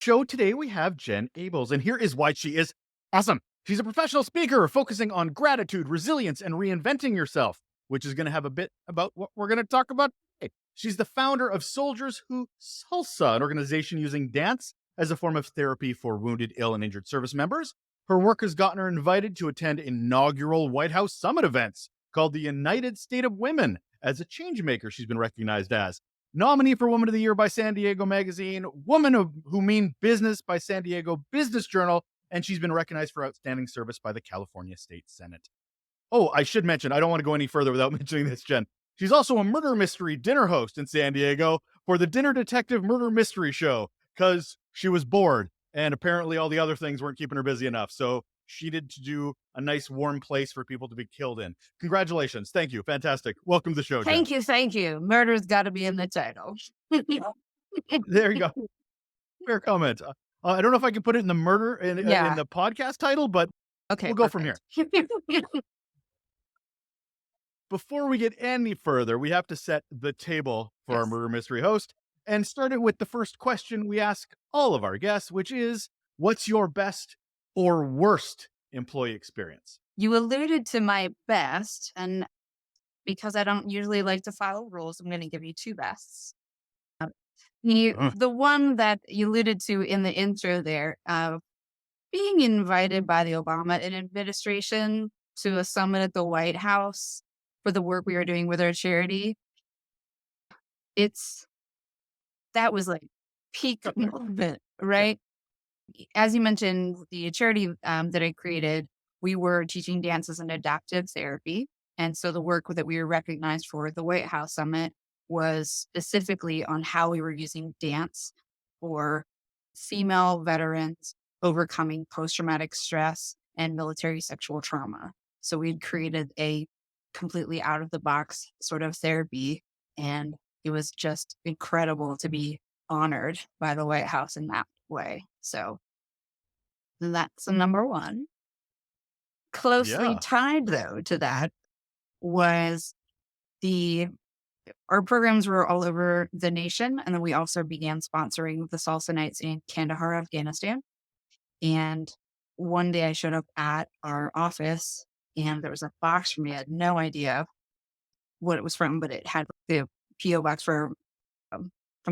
Show today we have Jen Abels, and here is why she is awesome. She's a professional speaker focusing on gratitude, resilience, and reinventing yourself, which is going to have a bit about what we're going to talk about today. She's the founder of Soldiers Who Salsa, an organization using dance as a form of therapy for wounded, ill, and injured service members. Her work has gotten her invited to attend inaugural White House summit events called the United State of Women. As a change maker, she's been recognized as nominee for Woman of the Year by San Diego Magazine, Woman Who Mean Business by San Diego Business Journal, and she's been recognized for outstanding service by the California State Senate. Oh, I should mention, I don't want to go any further without mentioning this, Jen. She's also a murder mystery dinner host in San Diego for the Dinner Detective Murder Mystery Show because she was bored and apparently all the other things weren't keeping her busy enough. So she did to do a nice warm place for people to be killed in. Congratulations. Thank you. Fantastic. Welcome to the show, Jen. Thank you. Murder's got to be in the title. There you go. Fair comment. I don't know if I can put it in the murder in the podcast title, but okay, we'll go from here. Before we get any further, we have to set the table for our murder mystery host and start it with the first question we ask all of our guests, which is, what's your best or worst employee experience? You alluded to my best, and because I don't usually like to follow rules, I'm going to give you two bests. The one that you alluded to in the intro there, being invited by the Obama administration to a summit at the White House for the work we were doing with our charity. That was like peak moment, right? As you mentioned, the charity that I created, we were teaching dance as an adaptive therapy. And so the work that we were recognized for at the White House Summit was specifically on how we were using dance for female veterans overcoming post-traumatic stress and military sexual trauma. So we'd created a completely out of the box sort of therapy. And it was just incredible to be honored by the White House in that way. So that's the number one. Closely tied, though, to that was our programs were all over the nation. And then we also began sponsoring the Salsa Nights in Kandahar, Afghanistan. And one day I showed up at our office and there was a box for me. I had no idea what it was from, but it had the P.O. box from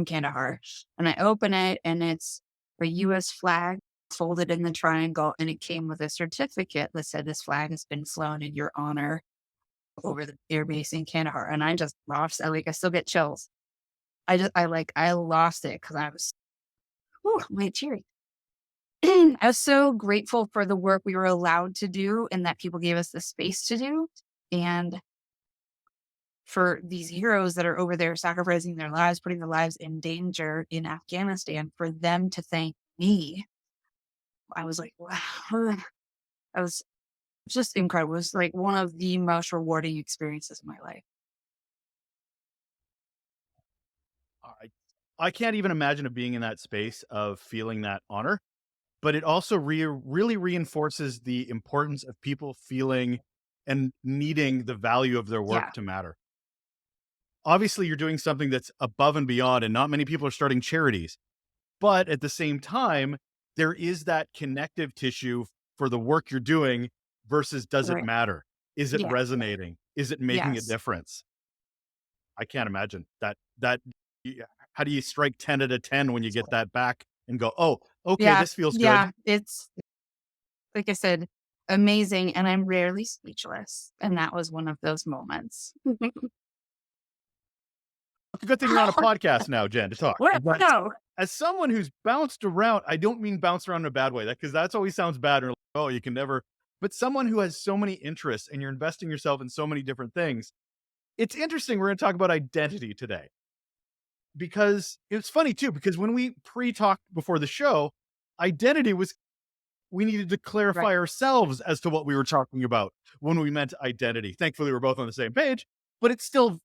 Kandahar. And I open it and it's a U.S. flag folded in the triangle. And it came with a certificate that said this flag has been flown in your honor over the air base in Kandahar. And I just lost, I still get chills. I lost it because I was, cheering. I was so grateful for the work we were allowed to do and that people gave us the space to do. And for these heroes that are over there sacrificing their lives, putting their lives in danger in Afghanistan, for them to thank me, I was like, wow. I was just incredible. It was like one of the most rewarding experiences in my life. I can't even imagine of being in that space of feeling that honor, but it also really reinforces the importance of people feeling and needing the value of their work to matter. Obviously, you're doing something that's above and beyond, and not many people are starting charities. But at the same time, there is that connective tissue for the work you're doing versus does it matter? Is it resonating? Is it making a difference? I can't imagine that. How do you strike 10 out of 10 when you get that back and go, oh, okay, this feels good? Yeah, it's, like I said, amazing. And I'm rarely speechless. And that was one of those moments. Good thing you're on a podcast now, Jen, to talk. No. As someone who's bounced around, I don't mean bounce around in a bad way, because that's always sounds bad. Or like, oh, you can never. But someone who has so many interests and you're investing yourself in so many different things, it's interesting. We're going to talk about identity today. Because it's funny too, because when we pre-talked before the show, identity was, we needed to clarify ourselves as to what we were talking about when we meant identity. Thankfully, we're both on the same page, but it still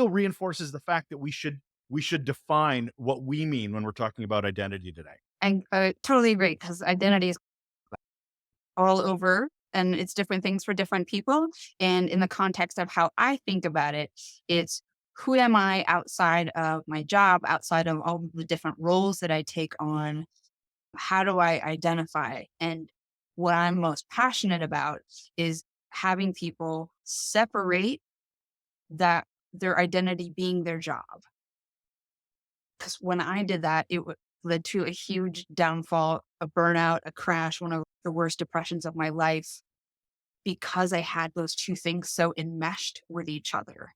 reinforces the fact that we should define what we mean when we're talking about identity today. I totally agree, because identity is all over and it's different things for different people. And in the context of how I think about it, it's who am I outside of my job, outside of all the different roles that I take on? How do I identify? And what I'm most passionate about is having people separate that their identity being their job. Because when I did that, led to a huge downfall, a burnout, a crash, one of the worst depressions of my life, because I had those two things so enmeshed with each other.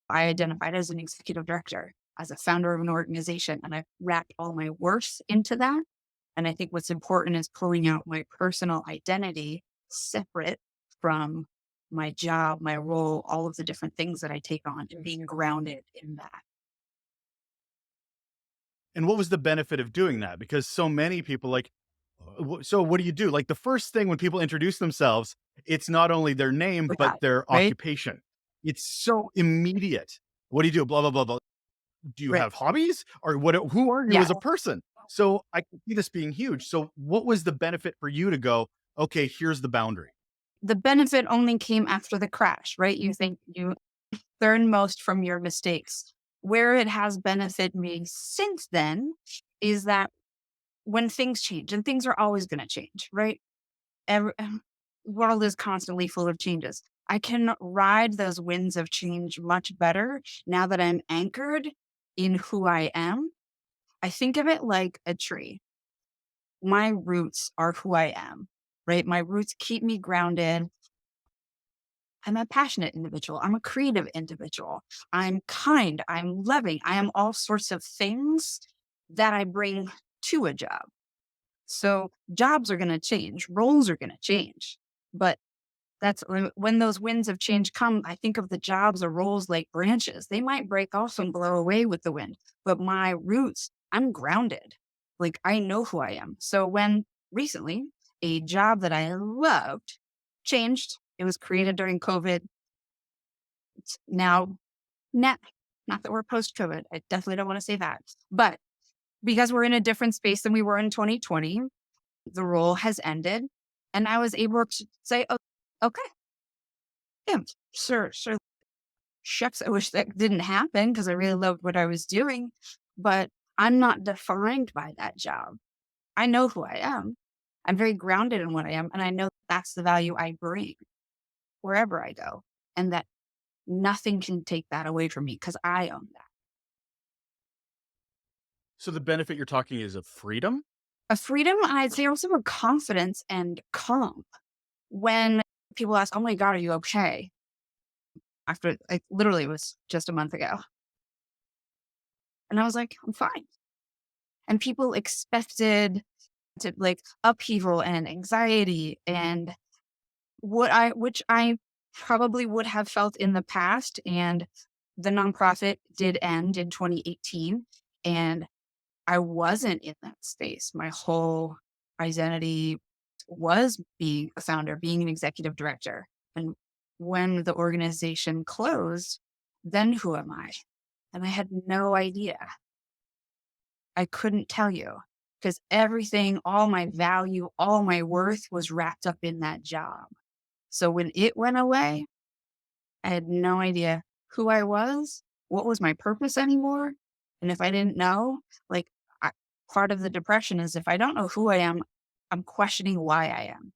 I identified as an executive director, as a founder of an organization, and I wrapped all my worth into that. And I think what's important is pulling out my personal identity separate from my job, my role, all of the different things that I take on, and being grounded in that. And what was the benefit of doing that? Because so many people like, so what do you do? Like the first thing when people introduce themselves, it's not only their name, but Yeah. their Right? occupation. It's so immediate. What do you do? Blah, blah, blah, blah. Do you Right. have hobbies or what? Who are you Yeah. as a person? So I can see this being huge. So what was the benefit for you to go, okay, here's the boundary? The benefit only came after the crash, right? You think you learn most from your mistakes. Where it has benefited me since then is that when things change, and things are always going to change, right? Every, world is constantly full of changes. I can ride those winds of change much better now that I'm anchored in who I am. I think of it like a tree. My roots are who I am, right? My roots keep me grounded. I'm a passionate individual. I'm a creative individual. I'm kind. I'm loving. I am all sorts of things that I bring to a job. So jobs are going to change, roles are going to change. But that's when those winds of change come. I think of the jobs or roles like branches. They might break off and blow away with the wind, but my roots, I'm grounded. Like I know who I am. So when recently a job that I loved changed, it was created during COVID. It's now, not, not that we're post COVID. I definitely don't want to say that. But because we're in a different space than we were in 2020, the role has ended. And I was able to say, oh, okay, yeah, sure. Shucks, I wish that didn't happen because I really loved what I was doing. But I'm not defined by that job. I know who I am. I'm very grounded in what I am. And I know that's the value I bring wherever I go. And that nothing can take that away from me because I own that. So the benefit you're talking is of freedom. A freedom, and I'd say also a confidence and calm. When people ask, oh my God, are you okay? After like literally it was just a month ago. And I was like, I'm fine. And people expected to like upheaval and anxiety and which I probably would have felt in the past. And the nonprofit did end in 2018. And I wasn't in that space. My whole identity was being a founder, being an executive director. And when the organization closed, then who am I? And I had no idea. I couldn't tell you because everything, all my value, all my worth was wrapped up in that job. So when it went away, I had no idea who I was, what was my purpose anymore. And if I didn't know, like I, part of the depression is if I don't know who I am, I'm questioning why I am.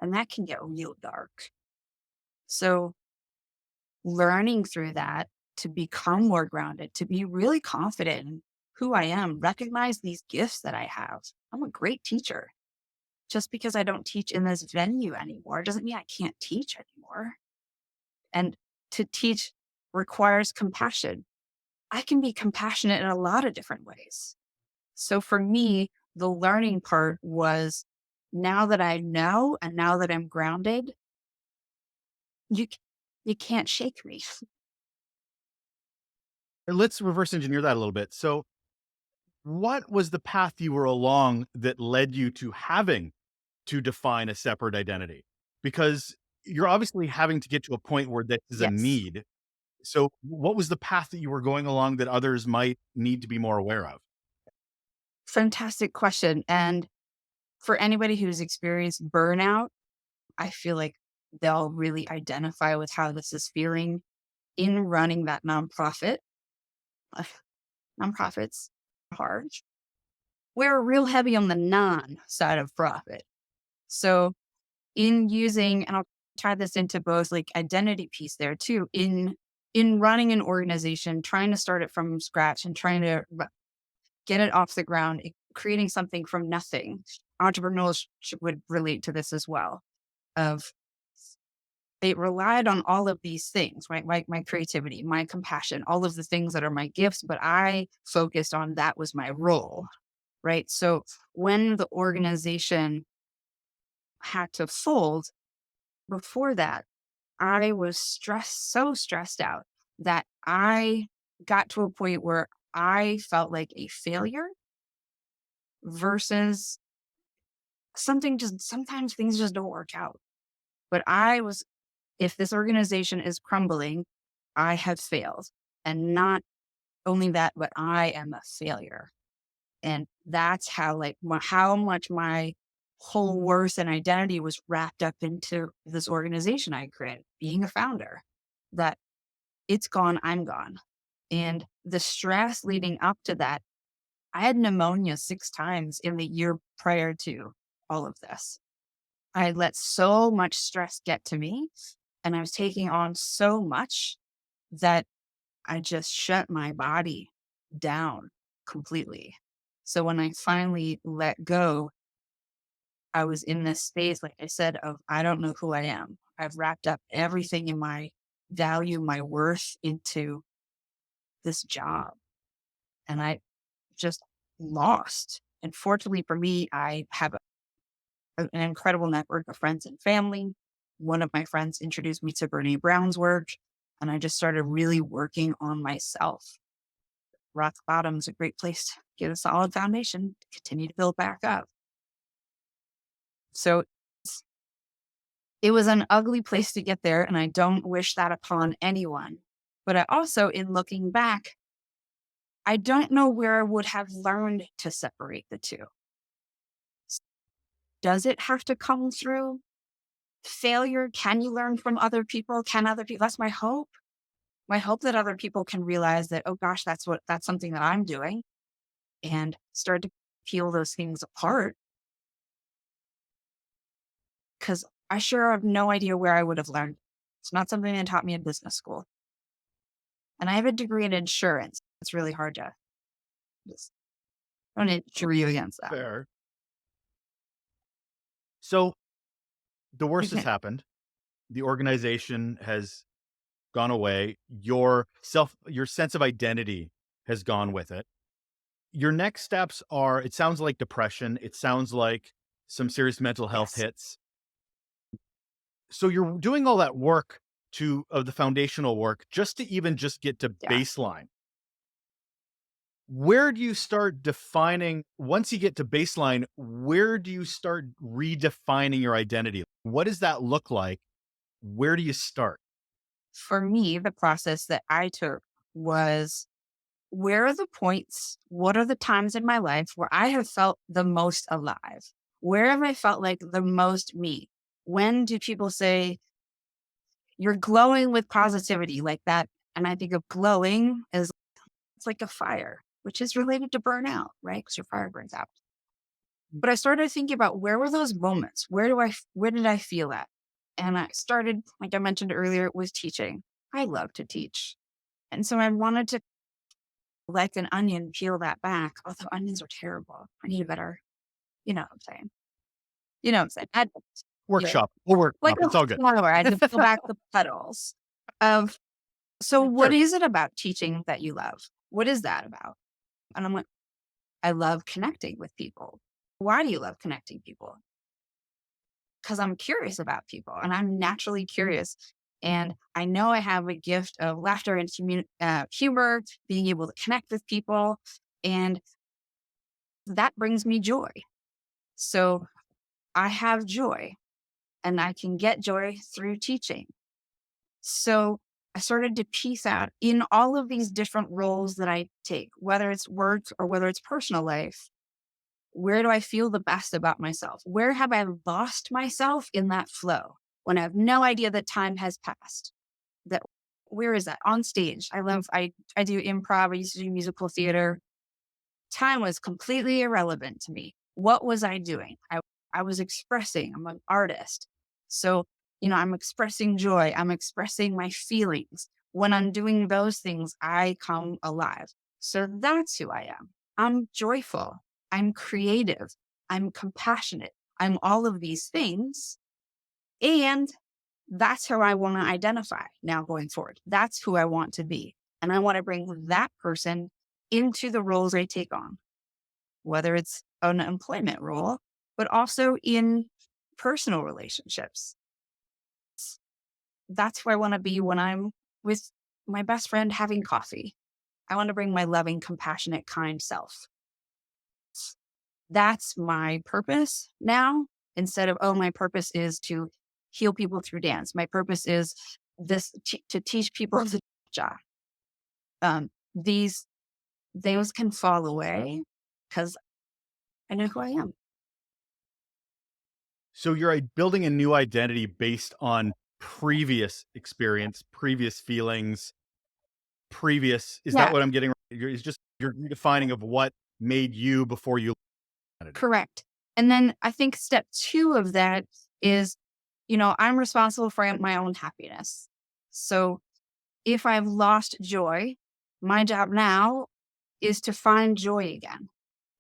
And that can get real dark. So learning through that to become more grounded, to be really confident in who I am, recognize these gifts that I have. I'm a great teacher. Just because I don't teach in this venue anymore doesn't mean I can't teach anymore. And to teach requires compassion. I can be compassionate in a lot of different ways. So for me, the learning part was now that I know and now that I'm grounded, you c- you can't shake me. Let's reverse engineer that a little bit. So what was the path you were along that led you to having to define a separate identity? Because you're obviously having to get to a point where that is a Yes. need. So what was the path that you were going along that others might need to be more aware of? Fantastic question. And for anybody who's experienced burnout, I feel like they'll really identify with how this is feeling. in running that nonprofit, uh, nonprofits are hard. We're real heavy on the non side of profit. So in using, and I'll tie this into both like identity piece there too, in running an organization, trying to start it from scratch and trying to get it off the ground, creating something from nothing. Entrepreneurs would relate to this as well. Of it relied on all of these things, right? My creativity, my compassion, all of the things that are my gifts, but I focused on that was my role, right? So when the organization had to fold, before that, I was so stressed out that I got to a point where I felt like a failure versus sometimes things just don't work out. But if this organization is crumbling, I have failed. And not only that, but I am a failure. And that's how, like, how much my whole worth and identity was wrapped up into this organization I created, being a founder, that it's gone, I'm gone. And the stress leading up to that, I had pneumonia 6 times in the year prior to all of this. I had let so much stress get to me, and I was taking on so much that I just shut my body down completely. So when I finally let go, I was in this space, like I said, of I don't know who I am. I've wrapped up everything in my value, my worth into this job. And I just lost. And fortunately for me, I have an incredible network of friends and family. One of my friends introduced me to Brene Brown's work, and I just started really working on myself. Rock bottom is a great place to get a solid foundation, to continue to build back up. So it was an ugly place to get there, and I don't wish that upon anyone. But I also, in looking back, I don't know where I would have learned to separate the two. Does it have to come through failure? Can you learn from other people? Can other people? That's my hope. My hope that other people can realize that, oh gosh, that's something that I'm doing, and start to peel those things apart. Because I sure have no idea where I would have learned. It's not something they taught me in business school. And I have a degree in insurance. It's really hard to just don't insure you against that. Fair. So the worst has Okay. happened. The organization has gone away. Your sense of identity has gone with it. Your next steps are, it sounds like depression. It sounds like some serious mental health Yes. hits. So you're doing all that work of the foundational work just to even just get to Yeah. baseline. Where do you start defining, once you get to baseline, where do you start redefining your identity? What does that look like? Where do you start? For me, the process that I took was, where are the points? What are the times in my life where I have felt the most alive? Where have I felt like the most me? When do people say, you're glowing with positivity like that? And I think of glowing as it's like a fire, which is related to burnout, right? Because your fire burns out. But I started thinking about, where were those moments? Where did I feel that? And I started, like I mentioned earlier, with teaching. I love to teach. And so I wanted to, like an onion, peel that back. Although onions are terrible. I need a better, you know what I'm saying? You know what I'm saying? Yeah. Workshop. We'll Like workshop. a It's all good. flower. I had to peel back the petals of, so what Sure. is it about teaching that you love? What is that about? And I'm like, I love connecting with people. Why do you love connecting people? Because I'm curious about people, and I'm naturally curious. And I know I have a gift of laughter and humor, being able to connect with people. And that brings me joy. So I have joy, and I can get joy through teaching. So I started to piece out in all of these different roles that I take, whether it's work or whether it's personal life. Where do I feel the best about myself? Where have I lost myself in that flow when I have no idea that time has passed? That where is that? On stage. I do improv, I used to do musical theater. Time was completely irrelevant to me. What was I doing? I was expressing. I'm an artist. So, I'm expressing joy. I'm expressing my feelings. When I'm doing those things, I come alive. So that's who I am. I'm joyful. I'm creative. I'm compassionate. I'm all of these things. And that's how I want to identify now going forward. That's who I want to be. And I want to bring that person into the roles I take on, whether it's an employment role, but also in personal relationships. That's who I want to be when I'm with my best friend having coffee. I want to bring my loving, compassionate, kind self. That's my purpose now, instead of, oh, my purpose is to heal people through dance. My purpose is to teach people the job. These those can fall away because I know who I am. So you're building a new identity based on previous experience, previous feelings, is that Yeah, what I'm getting? It's just you're redefining of what made you before you identity. correct. And then I think step two of that is, I'm responsible for my own happiness. So if I've lost joy, my job now is to find joy again.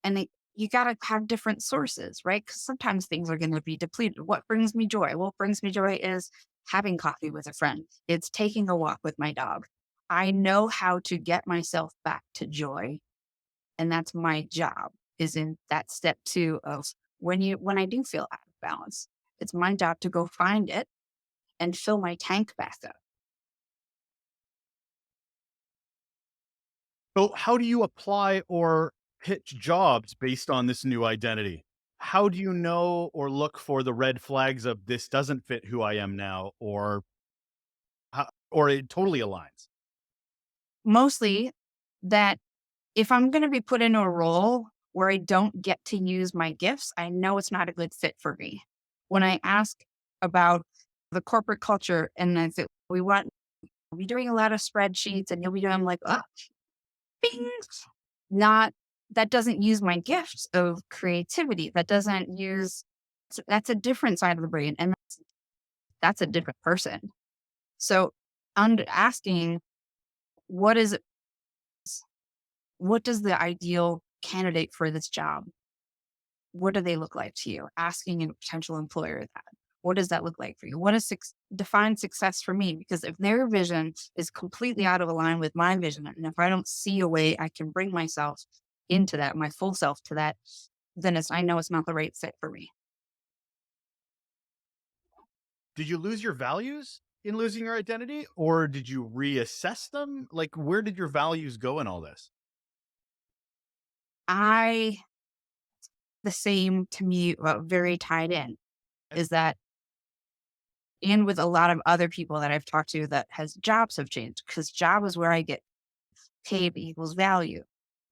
And you got to have different sources, right? Because sometimes things are going to be depleted. What brings me joy? What brings me joy is having coffee with a friend, it's taking a walk with my dog. I know how to get myself back to joy. And that's my job, is in that step two of when I do feel out of balance, it's my job to go find it and fill my tank back up. So how do you apply or pitch jobs based on this new identity? How do you know or look for the red flags of this doesn't fit who I am now, or it totally aligns? Mostly that if I'm going to be put into a role where I don't get to use my gifts, I know it's not a good fit for me. When I ask about the corporate culture and I say, we'll be doing a lot of spreadsheets and you'll be doing, I'm like, oh, bing. Not, that doesn't use my gifts of creativity. That's a different side of the brain. And that's a different person. So asking, what is it? What does the ideal candidate for this job, what do they look like to you? Asking a potential employer that. What does that look like for you? What is define success for me? Because if their vision is completely out of line with my vision, and if I don't see a way I can bring myself into that, my full self to that, then I know it's not the right fit for me. Did you lose your values in losing your identity, or did you reassess them? Like, where did your values go in all this? I the same to me, very tied in, Eh, is that, and with a lot of other people that I've talked to, that has jobs have changed, because job is where I get paid equals value,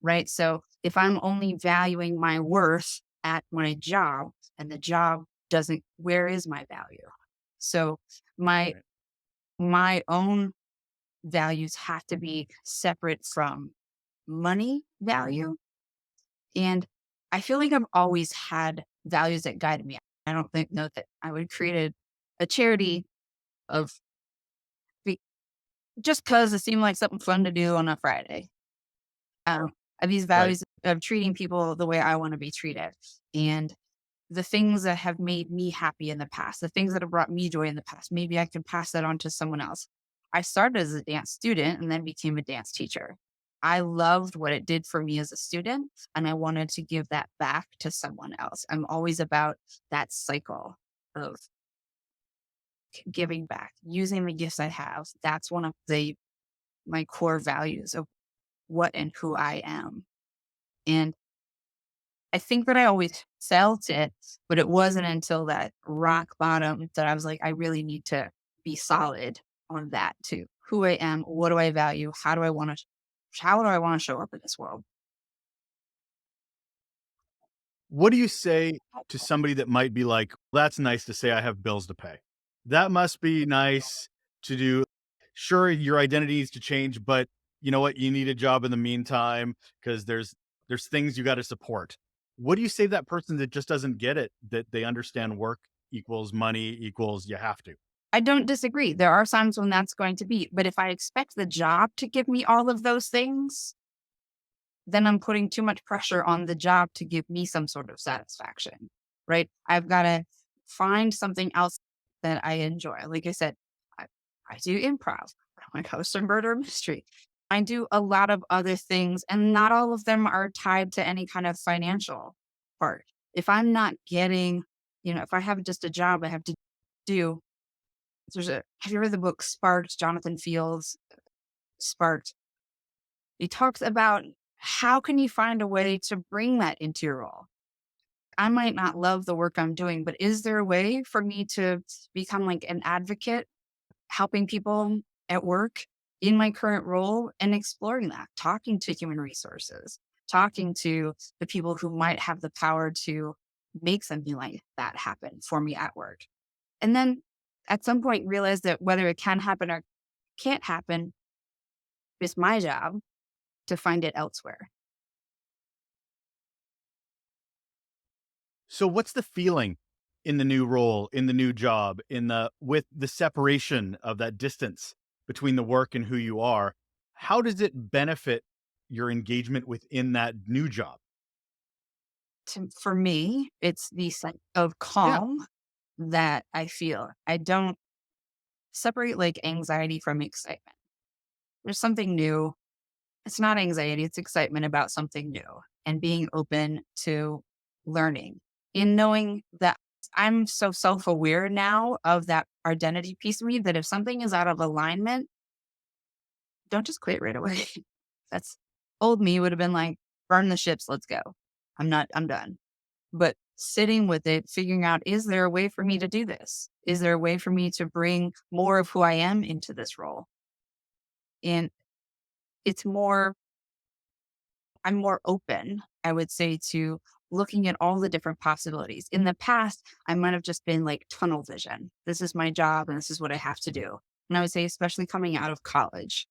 right? So if I'm only valuing my worth at my job and the job doesn't, where is my value? So my Right. my own values have to be separate from money value. And I feel like I've always had values that guided me. I don't think know that I would create a charity of be, just because it seemed like something fun to do on a Friday. Um, these Right. values of treating people the way I want to be treated. And the things that have made me happy in the past, the things that have brought me joy in the past, maybe I can pass that on to someone else. I started as a dance student and then became a dance teacher. I loved what it did for me as a student, and I wanted to give that back to someone else. I'm always about that cycle of giving back, using the gifts I have. That's one of my core values of what and who I am. And I think that I always felt it, but it wasn't until that rock bottom that I was like, I really need to be solid on that too. Who I am, what do I value, how do I want to show up in this world? What do you say to somebody that might be like, "That's nice to say I have bills to pay. That must be nice to do." sure, your identity needs to change, but you know what? You need a job in the meantime because there's things you got to support. What do you say to that person that just doesn't get it, that they understand work equals money equals you have to? I don't disagree. There are times when that's going to be, but if I expect the job to give me all of those things, then I'm putting too much pressure on the job to give me some sort of satisfaction, right? I've got to find something else that I enjoy. Like I said, I, I do improv, I host a murder mystery. I do a lot of other things, and not all of them are tied to any kind of financial part. If I'm not getting, if I have just a job I have to do, have you read the book Sparked, Jonathan Fields, Sparked? He talks about how can you find a way to bring that into your role? I might not love the work I'm doing, but is there a way for me to become like an advocate, helping people at work in my current role and exploring that, talking to human resources, talking to the people who might have the power to make something like that happen for me at work. And then at some point realize that whether it can happen or can't happen is my job to find it elsewhere. So what's the feeling in the new role, in the new job, in the with the separation of that distance between the work and who you are? How does it benefit your engagement within that new job? For me, it's the sense of Yeah. calm that I feel. I don't separate like anxiety from excitement. There's something new. It's not anxiety, it's excitement about something new and being open to learning in knowing that I'm so self aware now of that identity piece of me that if something is out of alignment, don't just quit right away. That's old me would have been like, burn the ships, let's go. I'm done. But sitting with it, figuring out, is there a way for me to do this? Is there a way for me to bring more of who I am into this role? And it's more, I'm more open, I would say, to looking at all the different possibilities. In the past, I might have just been like tunnel vision. This is my job and this is what I have to do. And I would say, especially coming out of college,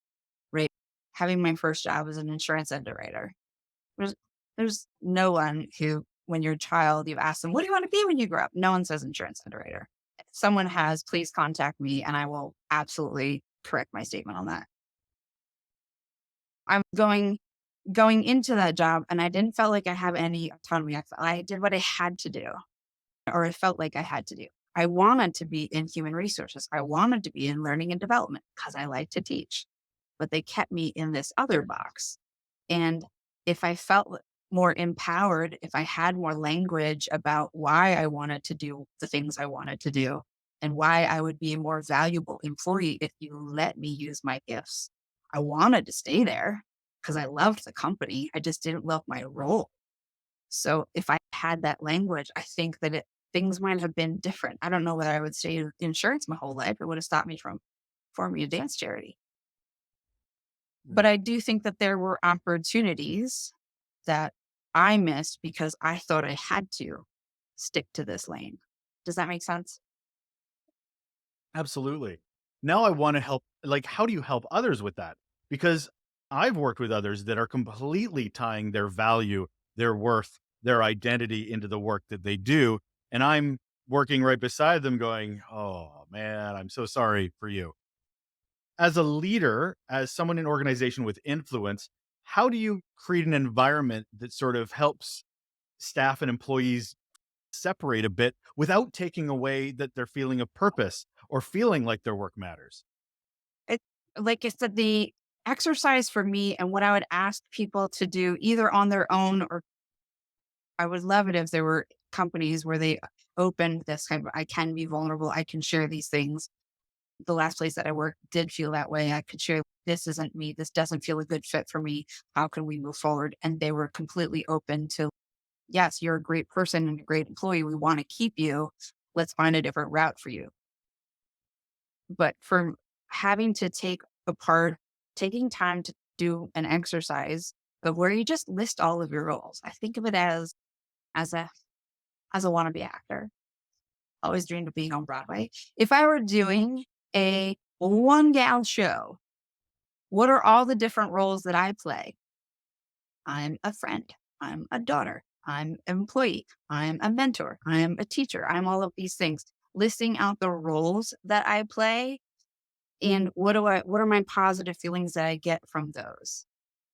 right? Having my first job as an insurance underwriter. There's there's no one who, when you're a child, you've asked them, "What do you want to be when you grow up?" No one says insurance underwriter. If someone has, please contact me and I will absolutely correct my statement on that. I'm going into that job and I didn't feel like I have any autonomy. I did what I had to do, or I felt like I had to do. I wanted to be in human resources. I wanted to be in learning and development because I like to teach, but they kept me in this other box. And if I felt more empowered, if I had more language about why I wanted to do the things I wanted to do and why I would be a more valuable employee if you let me use my gifts, I wanted to stay there because I loved the company. I just didn't love my role. So if I had that language, I think that things might have been different. I don't know whether I would stay in insurance my whole life. It would have stopped me from forming a dance charity. But Mm. I do think that there were opportunities that I missed because I thought I had to stick to this lane. Does that make sense? Absolutely. Now I want to help. Like, how do you help others with that? Because I've worked with others that are completely tying their value, their worth, their identity into the work that they do. And I'm working right beside them going, oh man, I'm so sorry for you. As a leader, as someone in organization with influence, how do you create an environment that sort of helps staff and employees separate a bit without taking away that their feeling of purpose or feeling like their work matters? It, like I said, the exercise for me and what I would ask people to do either on their own, or I would love it if there were companies where they opened this kind of, I can be vulnerable, I can share these things. The last place that I worked did feel that way. I could share, this isn't me. This doesn't feel a good fit for me. How can we move forward? And they were completely open to, yes, you're a great person and a great employee. We want to keep you. Let's find a different route for you. But for having to take apart, taking time to do an exercise of where you just list all of your roles. I think of it as a as a wannabe actor. Always dreamed of being on Broadway. If I were doing a one gal show. What are all the different roles that I play? I'm a friend. I'm a daughter. I'm an employee. I'm a mentor. I'm a teacher. I'm all of these things. Listing out the roles that I play and what are my positive feelings that I get from those?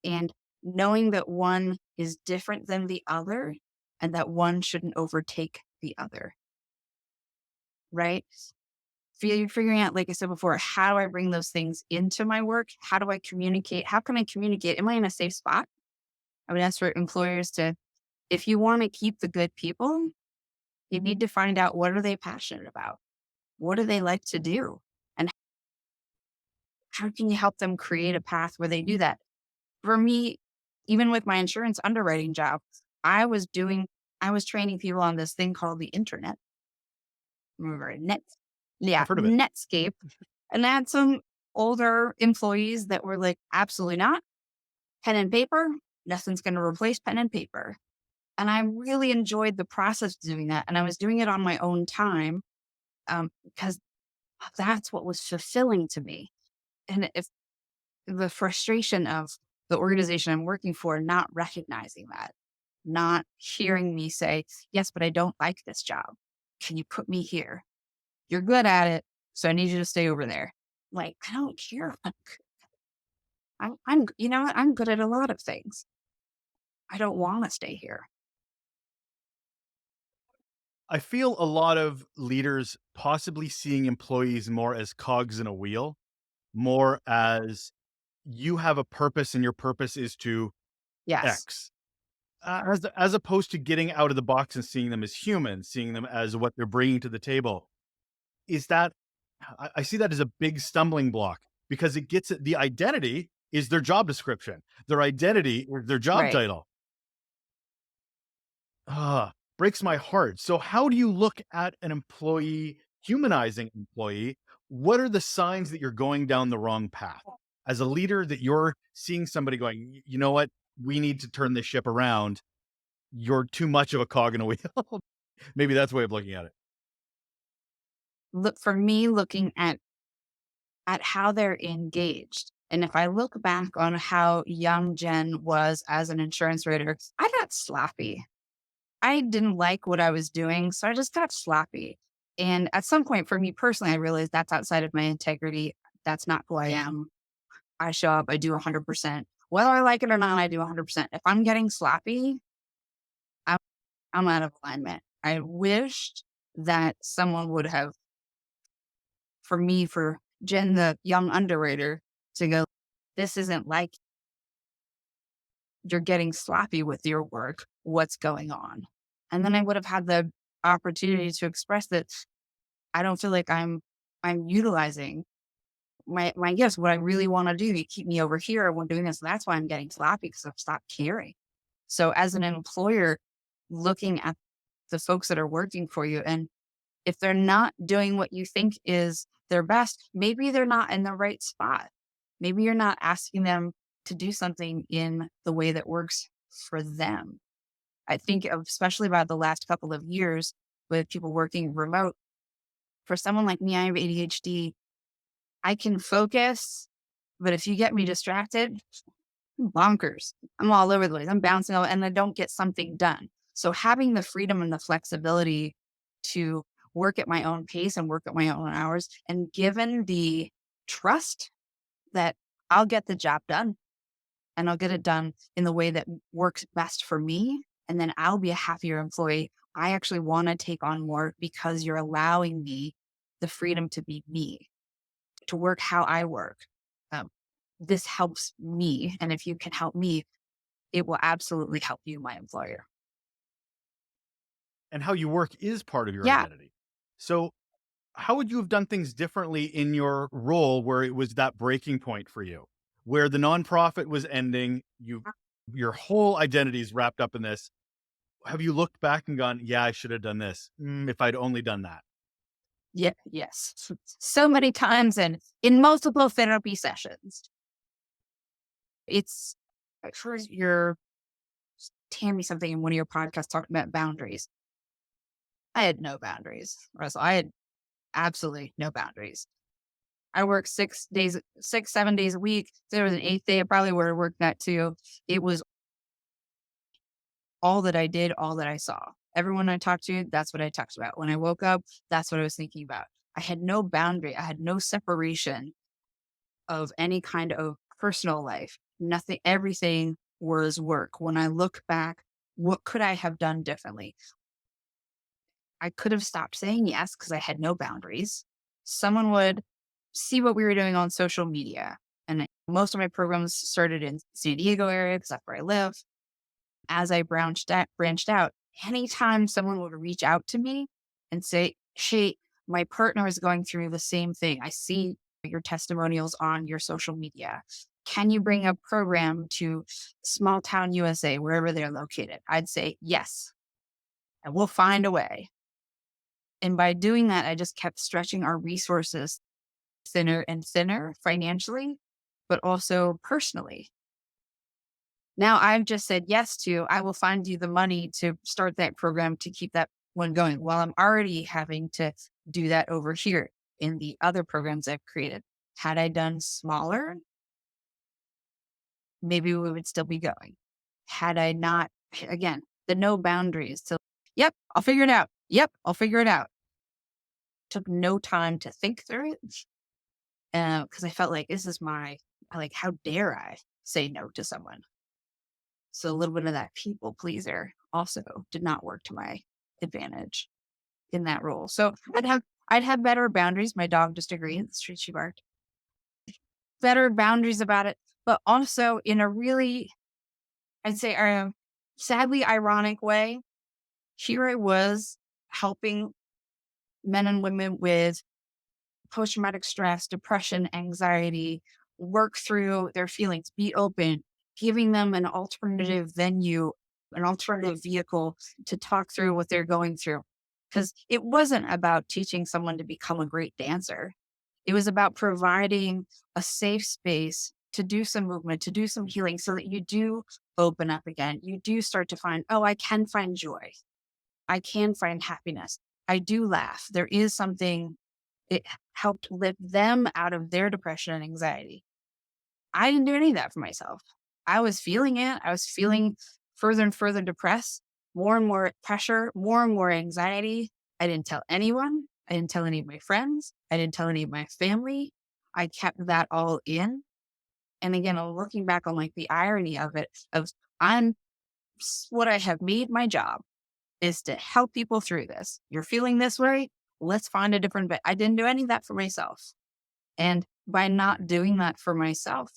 And knowing that one is different than the other and that one shouldn't overtake the other, right? Figuring out, like I said before, how do I bring those things into my work? How do I communicate? How can I communicate? Am I in a safe spot? I would ask for employers to, if you want to keep the good people, you need to find out what are they passionate about? What do they like to do? And how can you help them create a path where they do that? For me, even with my insurance underwriting job, I was doing, I was training people on this thing called the internet. Remember I've yeah, heard of it. Netscape. And I had some older employees that were like, absolutely not. Pen and paper, nothing's going to replace pen and paper. And I really enjoyed the process of doing that. And I was doing it on my own time because that's what was fulfilling to me. And if the frustration of the organization I'm working for not recognizing that, not hearing me say, yes, but I don't like this job. Can you put me here? You're good at it. So I need you to stay over there. Like, I don't care. You know what? I'm good at a lot of things. I don't want to stay here. I feel a lot of leaders possibly seeing employees more as cogs in a wheel, more as you have a purpose and your purpose is to Yes. X. As opposed to getting out of the box and seeing them as humans, seeing them as what they're bringing to the table. Is that I see that as a big stumbling block because it gets at the identity is their job description. Their identity or their job Right. title. Breaks my heart. So how do you look at an employee, humanizing employee? What are the signs that you're going down the wrong path? As a leader that you're seeing somebody going, You know what? We need to turn this ship around. You're too much of a cog in a wheel." Maybe that's the way of looking at it. Look for me looking at how they're engaged. And if I look back on how young Jen was as an insurance rater, I got sloppy. I didn't like what I was doing, so I just got sloppy. And at some point for me personally, I realized that's outside of my integrity. That's not who I am. I show up, I do 100%. Whether I like it or not, I do 100%. If I'm getting sloppy, I'm, I'm out of alignment. I wished that someone would have, for me, for Jen, the young underwriter, to go, this isn't like you're getting sloppy with your work. What's going on? And then I would have had the opportunity to express that I don't feel like I'm utilizing my gifts, what I really want to do. You keep me over here when doing this. That's why I'm getting sloppy because I've stopped caring. So as an employer, looking at the folks that are working for you, and if they're not doing what you think is their best, maybe they're not in the right spot. Maybe you're not asking them to do something in the way that works for them. I think especially about the last couple of years with people working remote. For someone like me, I have ADHD. I can focus, but if you get me distracted, I'm bonkers. I'm all over the place. I'm bouncing and I don't get something done. So having the freedom and the flexibility to work at my own pace and work at my own hours, and given the trust that I'll get the job done and I'll get it done in the way that works best for me, and then I'll be a happier employee. I actually want to take on more because you're allowing me the freedom to be me, to work how I work. Um, this helps me. And if you can help me, it will absolutely help you, my employer. And how you work is part of your Yeah. identity. So how would you have done things differently in your role where it was that breaking point for you? Where the nonprofit was ending, your whole identity is wrapped up in this. Have you looked back and gone, "Yeah, I should have done this. If I'd only done that." Yeah. Yes. So many times and in multiple therapy sessions. It's I've heard your Tammy something in one of your podcasts talking about boundaries. I had no boundaries, Russell. I had absolutely no boundaries. I work 6 days, 6, 7 days a week. If there was an eighth day, I probably would have worked that too. It was all that I did, all that I saw. Everyone I talked to, that's what I talked about. When I woke up, that's what I was thinking about. I had no boundary. I had no separation of any kind of personal life. Nothing, everything was work. When I look back, what could I have done differently? I could have stopped saying yes because I had no boundaries. Someone would see what we were doing on social media. And most of my programs started in San Diego area because that's where I live. As I branched out, anytime someone would reach out to me and say, "Hey, my partner is going through the same thing. I see your testimonials on your social media. Can you bring a program to small town USA, wherever they're located?" I'd say, "Yes, and we'll find a way." And by doing that, I just kept stretching our resources thinner and thinner financially, but also personally. Now I've just said yes to, I will find you the money to start that program to keep that one going. While I'm already having to do that over here in the other programs I've created. Had I done smaller, maybe we would still be going. Had I not, again, the no boundaries. So, yep, I'll figure it out. Yep, I'll figure it out. Took no time to think through it because I felt like this is like, how dare I say no to someone? So a little bit of that people pleaser also did not work to my advantage in that role. So I'd have better boundaries. My dog just agreed. The street she barked. Better boundaries about it, but also in a really, I'd say, sadly ironic way. Here I was helping men and women with post traumatic stress, depression, anxiety, work through their feelings, be open, giving them an alternative venue, an alternative vehicle to talk through what they're going through. Because it wasn't about teaching someone to become a great dancer, it was about providing a safe space to do some movement, to do some healing so that you do open up again. You do start to find, oh, I can find joy. I can find happiness. I do laugh. There is something, it helped lift them out of their depression and anxiety. I didn't do any of that for myself. I was feeling it. I was feeling further and further depressed, more and more pressure, more and more anxiety. I didn't tell anyone. I didn't tell any of my friends. I didn't tell any of my family. I kept that all in. And again, I'm looking back on like the irony of it, of I'm what I have made my job is to help people through this. You're feeling this way. Let's find a different bit. I didn't do any of that for myself. And by not doing that for myself,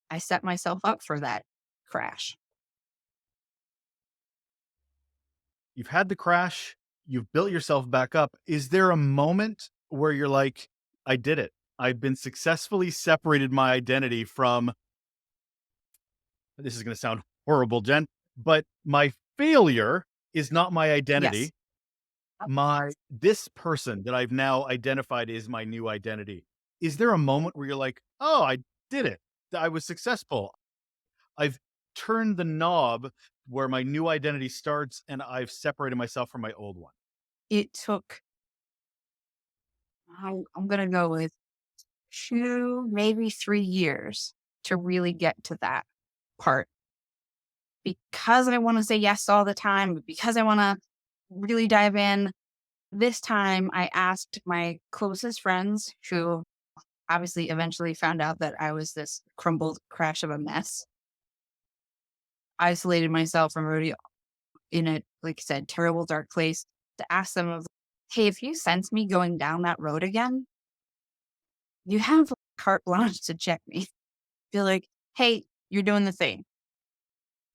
I set myself up for that crash. You've had the crash, you've built yourself back up. Is there a moment where you're like, I did it? I've been successfully separated my identity from, this is going to sound horrible, Jen, but my failure is not my Yes. identity. This person that I've now identified is my new identity. Is there a moment where you're like, oh, I did it? I was successful. I've turned the knob where my new identity starts and I've separated myself from my old one. It took, I'm going to go with 2, maybe 3 years to really get to that part because I want to say yes all the time, because I want to really dive in. This time I asked my closest friends who obviously eventually found out that I was this crumbled crash of a mess, isolated myself from already in a, like I said, terrible dark place, to ask them of, hey, if you sense me going down that road again, you have carte blanche to check me. Feel like, hey, you're doing the thing.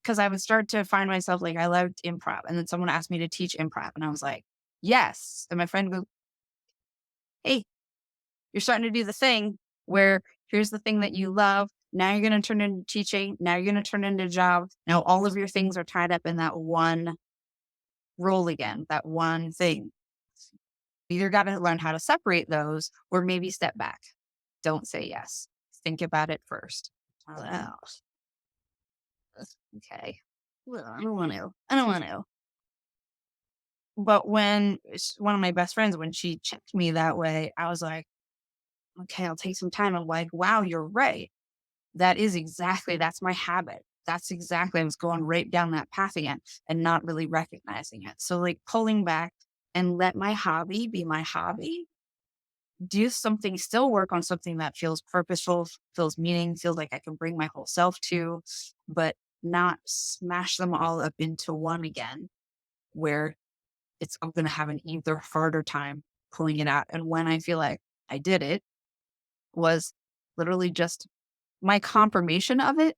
Because I would start to find myself like I loved improv. And then someone asked me to teach improv. And I was like, yes. And my friend goes, hey, you're starting to do the thing where here's the thing that you love. Now you're going to turn into teaching. Now you're going to turn into a job. Now all of your things are tied up in that one role again, that one thing. You either got to learn how to separate those or maybe step back. Don't say yes. Think about it first. Oh, okay. Well, I don't want to. I don't want to. But when one of my best friends, when she checked me that way, I was like, Okay, I'll take some time. I'm like, wow, you're right. That's my habit. That's exactly, I was going right down that path again and not really recognizing it. So, like, pulling back and let my hobby be my hobby, do something, still work on something that feels purposeful, feels meaning, feels like I can bring my whole self to, but not smash them all up into one again, where I'm going to have an either harder time pulling it out. And when I feel like I did it was literally just my confirmation of it.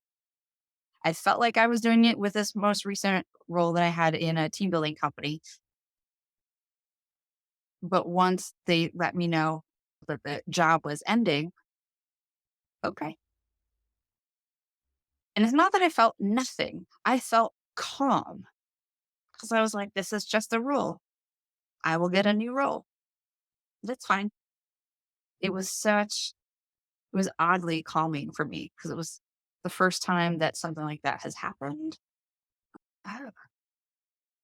I felt like I was doing it with this most recent role that I had in a team building company. But once they let me know that the job was ending, okay. And it's not that I felt nothing. I felt calm because I was like, this is just a rule. I will get a new role. That's fine. It was it was oddly calming for me because it was the first time that something like that has happened.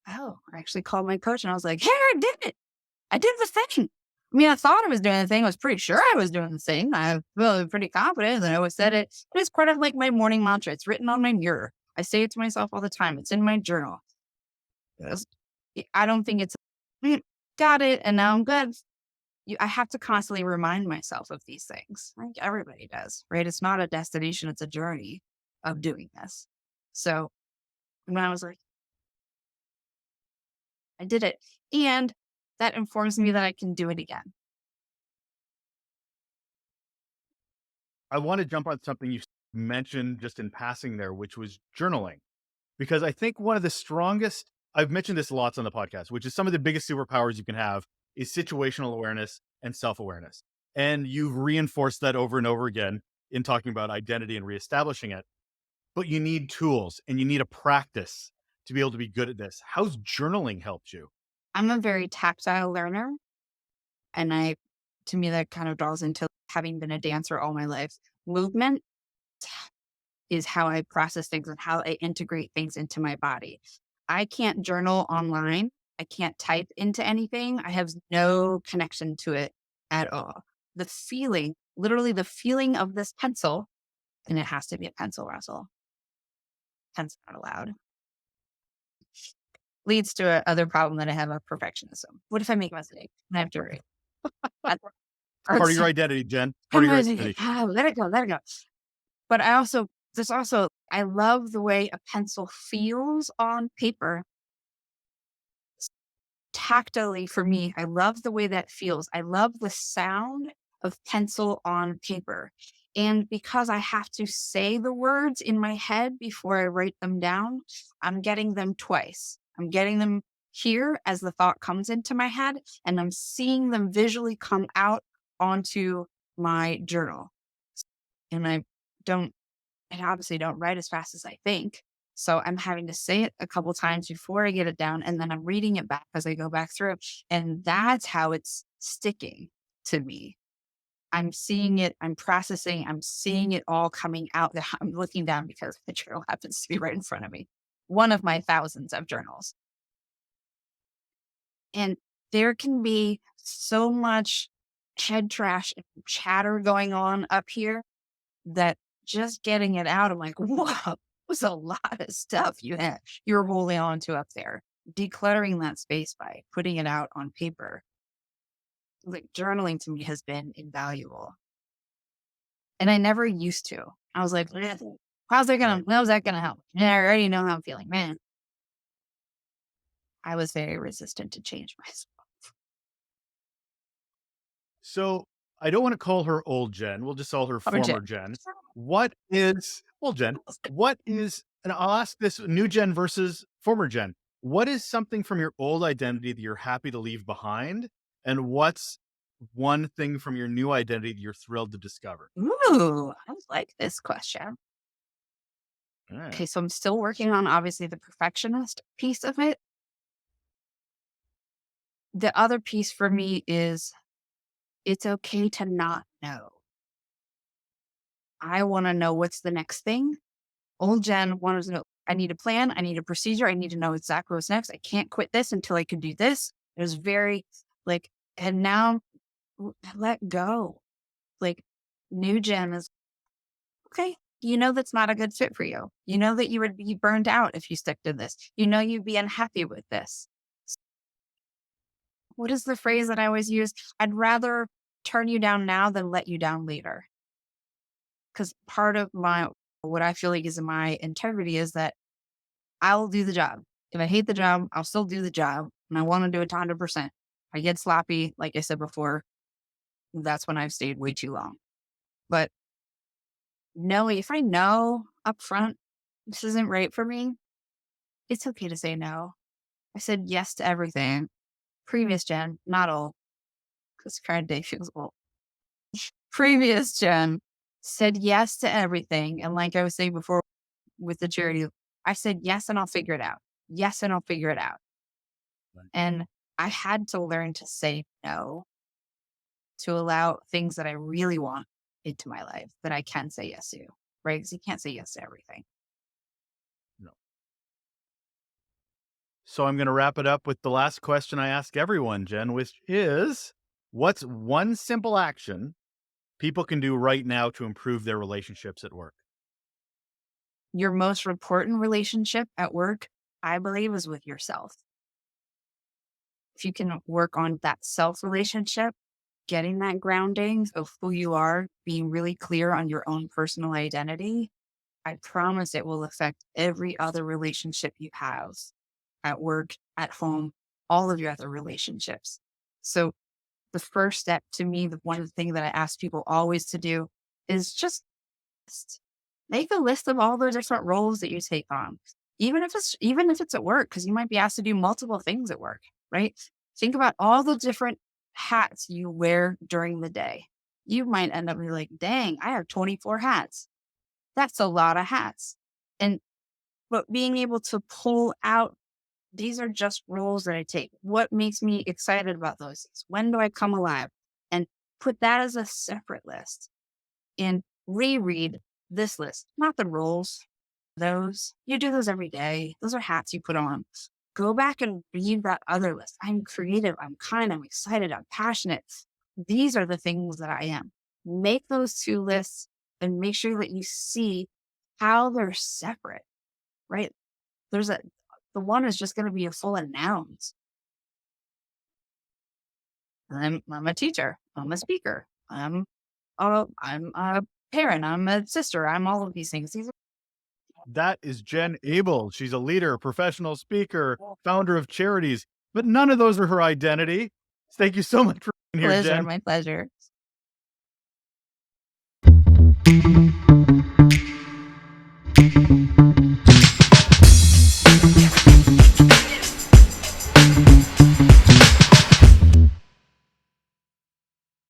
Oh, I actually called my coach and I was like, hey, I did it. I did the thing. I mean, I thought I was doing the thing. I was pretty sure I was doing the thing. I feel pretty confident that I always said it. It's part of like my morning mantra. It's written on my mirror. I say it to myself all the time. It's in my journal. Yes. I don't think it's "Mm, got it and now I'm good." I have to constantly remind myself of these things. I think everybody does, right? It's not a destination, it's a journey of doing this. So when I was like, I did it. And that informs me that I can do it again. I want to jump on something you mentioned just in passing there, which was journaling. Because I think one of the strongest, I've mentioned this lots on the podcast, which is some of the biggest superpowers you can have is situational awareness and self awareness. And you've reinforced that over and over again in talking about identity and reestablishing it. But you need tools and you need a practice to be able to be good at this. How's journaling helped you? I'm a very tactile learner. And to me, that kind of draws into having been a dancer all my life. Movement is how I process things and how I integrate things into my body. I can't journal online. I can't type into anything. I have no connection to it at all. The feeling, literally the feeling of this pencil, and it has to be a pencil, Russell. Pen's not allowed. Leads to a other problem that I have of perfectionism. What if I make a mistake? And I have to write. That It's part of hurts. your identity, Jen. Part of your identity. Let it go, let it go. But there's also, I love the way a pencil feels on paper. Tactily for me, I love the way that feels. I love the sound of pencil on paper. And because I have to say the words in my head before I write them down, I'm getting them twice. I'm getting them here as the thought comes into my head, and I'm seeing them visually come out onto my journal. And don't I obviously don't write as fast as I think. So I'm having to say it a couple times before I get it down. And then I'm reading it back as I go back through. And that's how it's sticking to me. I'm seeing it, I'm processing, I'm seeing it all coming out. I'm looking down because the journal happens to be right in front of me. One of my thousands of journals. And there can be so much head trash and chatter going on up here that just getting it out, I'm like, "Whoa, was a lot of stuff you're holding on to up there." Decluttering that space by putting it out on paper, like, journaling to me has been invaluable, and I never used to. I was like, "Ugh, Right. how's that gonna help? Yeah, I already know how I'm feeling." Man, I was very resistant to change myself. So I don't want to call her old Jen. We'll just call her Oh, Jen. former Jen. What is, well, Jen, what is, and I'll ask this new Jen versus former Jen. What is something from your old identity that you're happy to leave behind? And what's one thing from your new identity that you're thrilled to discover? Ooh, I like this question. All right. Okay, so I'm still working on, obviously, the perfectionist piece of it. The other piece for me is it's okay to not know. I wanna know what's the next thing. Old Jen wanted to know, I need a plan, I need a procedure, I need to know exactly what's next. I can't quit this until I can do this. It was very like, and now let go. Like, new Jen is okay. You know that's not a good fit for you. You know that you would be burned out if you stick to this. You know you'd be unhappy with this. What is the phrase that I always use? I'd rather turn you down now than let you down later. Because part of what I feel like is my integrity is that I'll do the job. If I hate the job, I'll still do the job and I want to do it to 100%. I get sloppy, like I said before, that's when I've stayed way too long. But no, if I know up front this isn't right for me, it's okay to say no. I said yes to everything. Previous gen, not old, because current day feels old. Previous gen said yes to everything. And like I was saying before with the charity, I said yes and I'll figure it out. Yes, and I'll figure it out. Right. And I had to learn to say no to allow things that I really want into my life that I can say yes to, right? Because you can't say yes to everything. No. So I'm going to wrap it up with the last question I ask everyone, Jen, which is, what's one simple action people can do right now to improve their relationships at work? Your most important relationship at work, I believe, is with yourself. If you can work on that self relationship, getting that grounding of who you are, being really clear on your own personal identity, I promise it will affect every other relationship you have at work, at home, all of your other relationships. So the first step to me, the one thing that I ask people always to do is just list. Make a list of all the different roles that you take on. Even if it's at work, because you might be asked to do multiple things at work, right? Think about all the different hats you wear during the day. You might end up being like, dang, I have 24 hats. That's a lot of hats. And but being able to pull out, these are just roles that I take. What makes me excited about those things? When do I come alive? And put that as a separate list and reread this list, not the roles. Those, you do those every day. Those are hats you put on. Go back and read that other list. I'm creative. I'm kind. I'm excited. I'm passionate. These are the things that I am. Make those two lists and make sure that you see how they're separate, right? The one is just going to be a full of nouns. I'm a teacher. I'm a speaker. I'm a parent. I'm a sister. I'm all of these things. These are That is Jen Abel. She's a leader, professional speaker, founder of charities, but none of those are her identity. Thank you so much for being here, pleasure. Jen. My pleasure.